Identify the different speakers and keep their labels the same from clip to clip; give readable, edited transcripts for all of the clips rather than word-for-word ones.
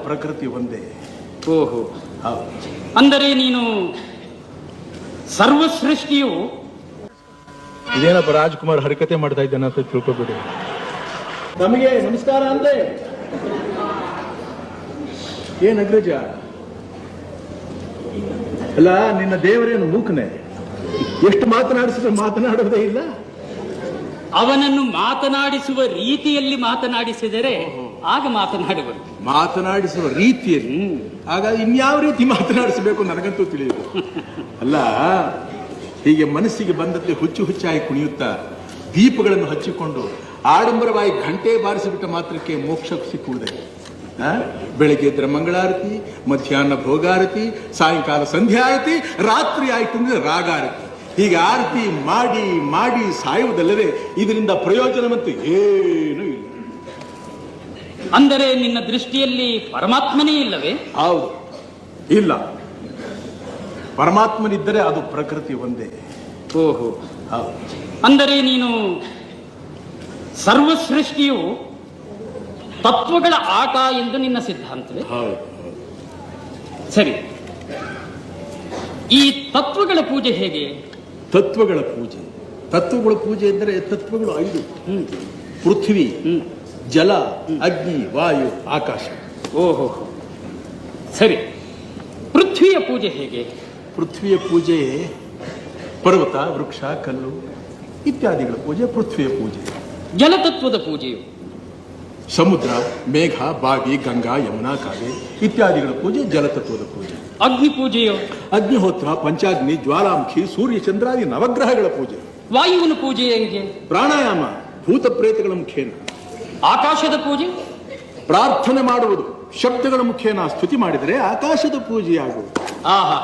Speaker 1: ಪ್ರಕೃತಿ ಒಂದೇ.
Speaker 2: ಓಹೋ,
Speaker 1: ಹೌದು.
Speaker 2: ಅಂದರೆ ನೀನು ಸರ್ವಸೃಷ್ಟಿಯು.
Speaker 3: ಇದೇನಪ್ಪ ರಾಜ್ಕುಮಾರ್ ಹರಿಕತೆ ಮಾಡ್ತಾ ಇದ್ದಾನೆ ಅಂತ ತಿಳ್ಕೊಬೇಡಿ.
Speaker 1: ತಮಗೆ ನಮಸ್ಕಾರ ಅಂದೆ. ಏನ್ ಅಗ್ರಜ? ಅಲ್ಲ, ನಿನ್ನ ದೇವರೇನು ಮೂಕನೆ? ಎಷ್ಟು ಮಾತನಾಡಿಸಿದ್ರೆ ಮಾತನಾಡೋದೇ ಇಲ್ಲ.
Speaker 2: ಅವನನ್ನು ಮಾತನಾಡಿಸುವ ರೀತಿಯಲ್ಲಿ ಮಾತನಾಡಿಸಿದರೆ ಆಗ ಮಾತನಾಡುವರು.
Speaker 1: ಮಾತನಾಡಿಸುವ ರೀತಿಯಲ್ಲಿ ಆಗ ಇನ್ಯಾವ ರೀತಿ ಮಾತನಾಡಿಸಬೇಕು ನನಗಂತೂ ತಿಳಿಯುದು. ಅಲ್ಲ, ಹೀಗೆ ಮನಸ್ಸಿಗೆ ಬಂದಂತೆ ಹುಚ್ಚಾಗಿ ಕುಣಿಯುತ್ತಾ ದೀಪಗಳನ್ನು ಹಚ್ಚಿಕೊಂಡು ಆಡಂಬರವಾಗಿ ಘಂಟೆ ಬಾರಿಸಿಬಿಟ್ಟ ಮಾತ್ರಕ್ಕೆ ಮೋಕ್ಷ ಸಿಕ್ಕುವುದೇ? ಬೆಳಗ್ಗೆ ಇದ್ರೆ ಮಂಗಳಾರತಿ, ಮಧ್ಯಾಹ್ನ ಭೋಗಾರತಿ, ಸಾಯಂಕಾಲ ಸಂಧ್ಯಾರತಿ, ರಾತ್ರಿ ಆಯ್ತು ಅಂದ್ರೆ ರಾಗಾರತಿ. ಹೀಗೆ ಆರತಿ ಮಾಡಿ ಮಾಡಿ ಸಾಯುವುದಲ್ಲದೆ ಇದರಿಂದ ಪ್ರಯೋಜನವಂತೂ ಏನೂ ಇಲ್ಲ.
Speaker 2: ಅಂದರೆ ನಿನ್ನ ದೃಷ್ಟಿಯಲ್ಲಿ ಪರಮಾತ್ಮನೇ ಇಲ್ಲವೇ?
Speaker 1: ಹೌದು, ಇಲ್ಲ. ಪರಮಾತ್ಮನಿದ್ದರೆ ಅದು ಪ್ರಕೃತಿ ಒಂದೇ.
Speaker 2: ಓಹೋ,
Speaker 1: ಹೌದು.
Speaker 2: ಅಂದರೆ ನೀನು ಸರ್ವಸೃಷ್ಟಿಯು ತತ್ವಗಳ ಆಟ ಎಂದು ನಿನ್ನ ಸಿದ್ಧಾಂತವೇ?
Speaker 1: ಹೌದು.
Speaker 2: ಸರಿ, ಈ ತತ್ವಗಳ ಪೂಜೆ ಹೇಗೆ?
Speaker 1: ತತ್ವಗಳ ಪೂಜೆ ಎಂದರೆ ತತ್ವಗಳು 5: ಪೃಥ್ವಿ, ಜಲ, ಅಗ್ನಿ, ವಾಯು, ಆಕಾಶ.
Speaker 2: ಓಹೋ, ಸರಿ. ಪೃಥ್ವಿಯ ಪೂಜೆ ಹೇಗೆ?
Speaker 1: ಪೃಥ್ವಿಯ ಪೂಜೆ ಪರ್ವತ, ವೃಕ್ಷ, ಕಲ್ಲು ಇತ್ಯಾದಿಗಳ ಪೂಜೆ ಪೃಥ್ವಿಯ ಪೂಜೆ.
Speaker 2: ಜಲತತ್ವದ ಪೂಜೆಯು
Speaker 1: ಸಮುದ್ರ, ಮೇಘ, ಬಾವಿ, ಗಂಗಾ, ಯಮುನಾ, ಕಾವೇರಿ ಇತ್ಯಾದಿಗಳ ಪೂಜೆ ಜಲತತ್ವದ ಪೂಜೆ.
Speaker 2: ಅಗ್ನಿ ಪೂಜೆಯು
Speaker 1: ಅಗ್ನಿಹೋತ್ರ, ಪಂಚಾಗ್ನಿ, ಜ್ವಾಲಾಮುಖಿ, ಸೂರ್ಯ, ಚಂದ್ರಾದಿ ನವಗ್ರಹಗಳ ಪೂಜೆ.
Speaker 2: ವಾಯುವಿನ ಪೂಜೆ ಹೇಗೆ?
Speaker 1: ಪ್ರಾಣಾಯಾಮ, ಭೂತ ಪ್ರೇತಗಳ ಮುಖೇನ.
Speaker 2: ಆಕಾಶದ ಪೂಜೆ
Speaker 1: ಪ್ರಾರ್ಥನೆ ಮಾಡುವುದು, ಶಬ್ದಗಳ ಮುಖೇನ ಸ್ತುತಿ ಮಾಡಿದರೆ ಆಕಾಶದ ಪೂಜೆಯಾಗುವುದು.
Speaker 2: ಆಹಾ,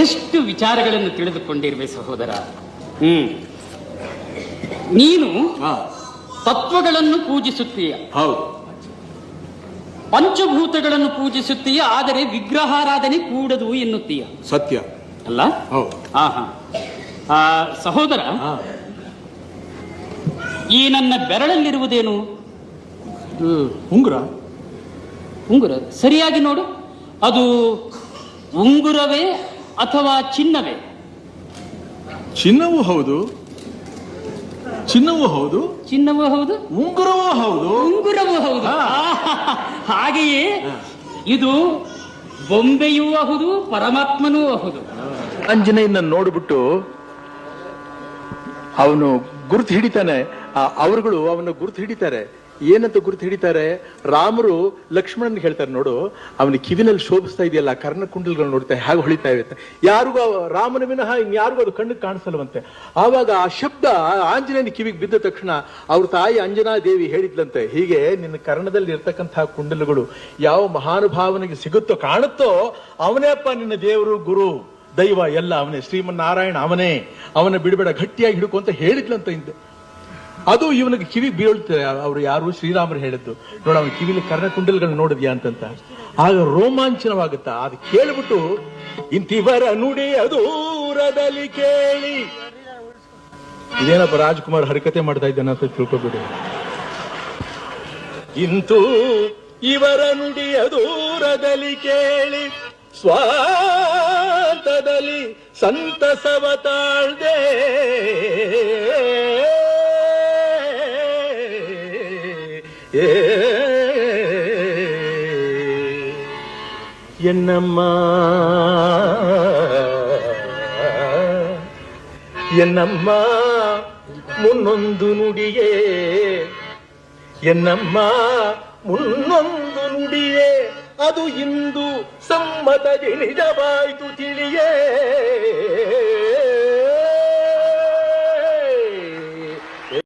Speaker 2: ಎಷ್ಟು ವಿಚಾರಗಳನ್ನು ತಿಳಿದುಕೊಂಡಿರುವೆ ಸಹೋದರ. ನೀನು ತತ್ವಗಳನ್ನು ಪೂಜಿಸುತ್ತೀಯ,
Speaker 1: ಹೌದು.
Speaker 2: ಪಂಚಭೂತಗಳನ್ನು ಪೂಜಿಸುತ್ತೀಯ, ಆದರೆ ವಿಗ್ರಹಾರಾಧನೆ ಕೂಡದು ಎನ್ನುತ್ತೀಯ.
Speaker 1: ಸತ್ಯ
Speaker 2: ಅಲ್ಲ?
Speaker 1: ಹೌದು.
Speaker 2: ಸಹೋದರ, ಈ ನನ್ನ ಬೆರಳಲ್ಲಿರುವುದೇನು?
Speaker 1: ಉಂಗುರ.
Speaker 2: ಉಂಗುರ ಸರಿಯಾಗಿ ನೋಡು. ಅದು ಉಂಗುರವೇ ಅಥವಾ ಚಿನ್ನವೇ?
Speaker 1: ಚಿನ್ನವೂ ಹೌದು, ಚಿನ್ನವೂ ಹೌದು,
Speaker 2: ಚಿನ್ನವೂ ಹೌದು,
Speaker 1: ಉಂಗುರವೂ ಹೌದು,
Speaker 2: ಉಂಗುರವೂ ಹೌದು. ಹಾಗೆಯೇ ಇದು ಬೊಂಬೆಯೂ ಹೌದು, ಪರಮಾತ್ಮನೂ ಹೌದು.
Speaker 3: ಆಂಜನೇಯನ ನೋಡ್ಬಿಟ್ಟು ಅವನು ಗುರುತು ಹಿಡಿತಾನೆ. ಅವರುಗಳು ಅವನ ಗುರುತು ಹಿಡಿತಾರೆ. ಏನಂತ ಗುರುತು ಹಿಡಿತಾರೆ? ರಾಮರು ಲಕ್ಷ್ಮಣನ್ ಹೇಳ್ತಾರೆ, ನೋಡು ಅವನ ಕಿವಿನಲ್ಲಿ ಶೋಭಿಸ್ತಾ ಇದೆಯಲ್ಲ, ಕರ್ಣಕುಂಡಲ್ಗಳು ನೋಡ್ತಾ ಹೇಗೆ ಹೊಳಿತಾ ಇರುತ್ತೆ, ಯಾರಿಗೂ ರಾಮನ ವಿನಃ ಇನ್ಯಾರಿಗೂ ಅದು ಕಣ್ಣಿಗೆ ಕಾಣಿಸಲ್ವಂತೆ. ಆವಾಗ ಆ ಶಬ್ದ ಆಂಜನೇಯನ ಕಿವಿಗೆ ಬಿದ್ದ ತಕ್ಷಣ ಅವ್ರ ತಾಯಿ ಅಂಜನಾ ದೇವಿ ಹೇಳಿದ್ಲಂತೆ, ಹೀಗೆ ನಿನ್ನ ಕರ್ಣದಲ್ಲಿ ಇರ್ತಕ್ಕಂತಹ ಕುಂಡಲಗಳು ಯಾವ ಮಹಾನುಭಾವನಿಗೆ ಸಿಗುತ್ತೋ ಕಾಣುತ್ತೋ ಅವನೇ ಅಪ್ಪ ನಿನ್ನ ದೇವರು, ಗುರು, ದೈವ ಎಲ್ಲ ಅವನೇ, ಶ್ರೀಮನ್ನಾರಾಯಣ ಅವನೇ, ಅವನ ಬಿಡಬೇಡ, ಗಟ್ಟಿಯಾಗಿ ಹಿಡ್ಕೊ ಅಂತ ಹೇಳಿದ್ಲಂತ ಹಿಂದೆ. ಅದು ಇವನಿಗೆ ಕಿವಿ ಬೀಳ್ತಾರೆ. ಅವರು ಯಾರು? ಶ್ರೀರಾಮರು ಹೇಳಿದ್ದು. ನೋಡ ಅವನ ಕಿವಿಲಿ ಕರ್ಣಕುಂಡಲ್ಗಳನ್ನ ನೋಡಿದ್ಯಾ ಅಂತಂತ. ಆಗ ರೋಮಾಂಚನವಾಗುತ್ತಾ. ಅದು ಕೇಳ್ಬಿಟ್ಟು ಇಂತಿವರ ನುಡಿ ಅದೂರದಲ್ಲಿ ಕೇಳಿ. ಇದೇನಪ್ಪ ರಾಜ್ಕುಮಾರ್ ಹರಿಕತೆ ಮಾಡ್ತಾ ಇದ್ದಾನೆ ಅಂತ ತಿಳ್ಕೊಬೇಡಿ. ಇಂತೂ ಇವರ ನುಡಿ ಅದೂರದಲ್ಲಿ ಕೇಳಿ ಸ್ವಾಂತದಲ್ಲಿ ಸಂತಸವ ತಾಳ್ದೆ ಎನ್ನಮ್ಮ ಎನ್ನಮ್ಮ ಮುನ್ನೊಂದು ನುಡಿಯೇ, ಎನ್ನಮ್ಮ ಮುನ್ನೊಂದು ನುಡಿಯೇ, ಅದು ಇಂದು ಸಮ್ಮತದಿ ನಿಜವಾಯಿತು ತಿಳಿಯೇ.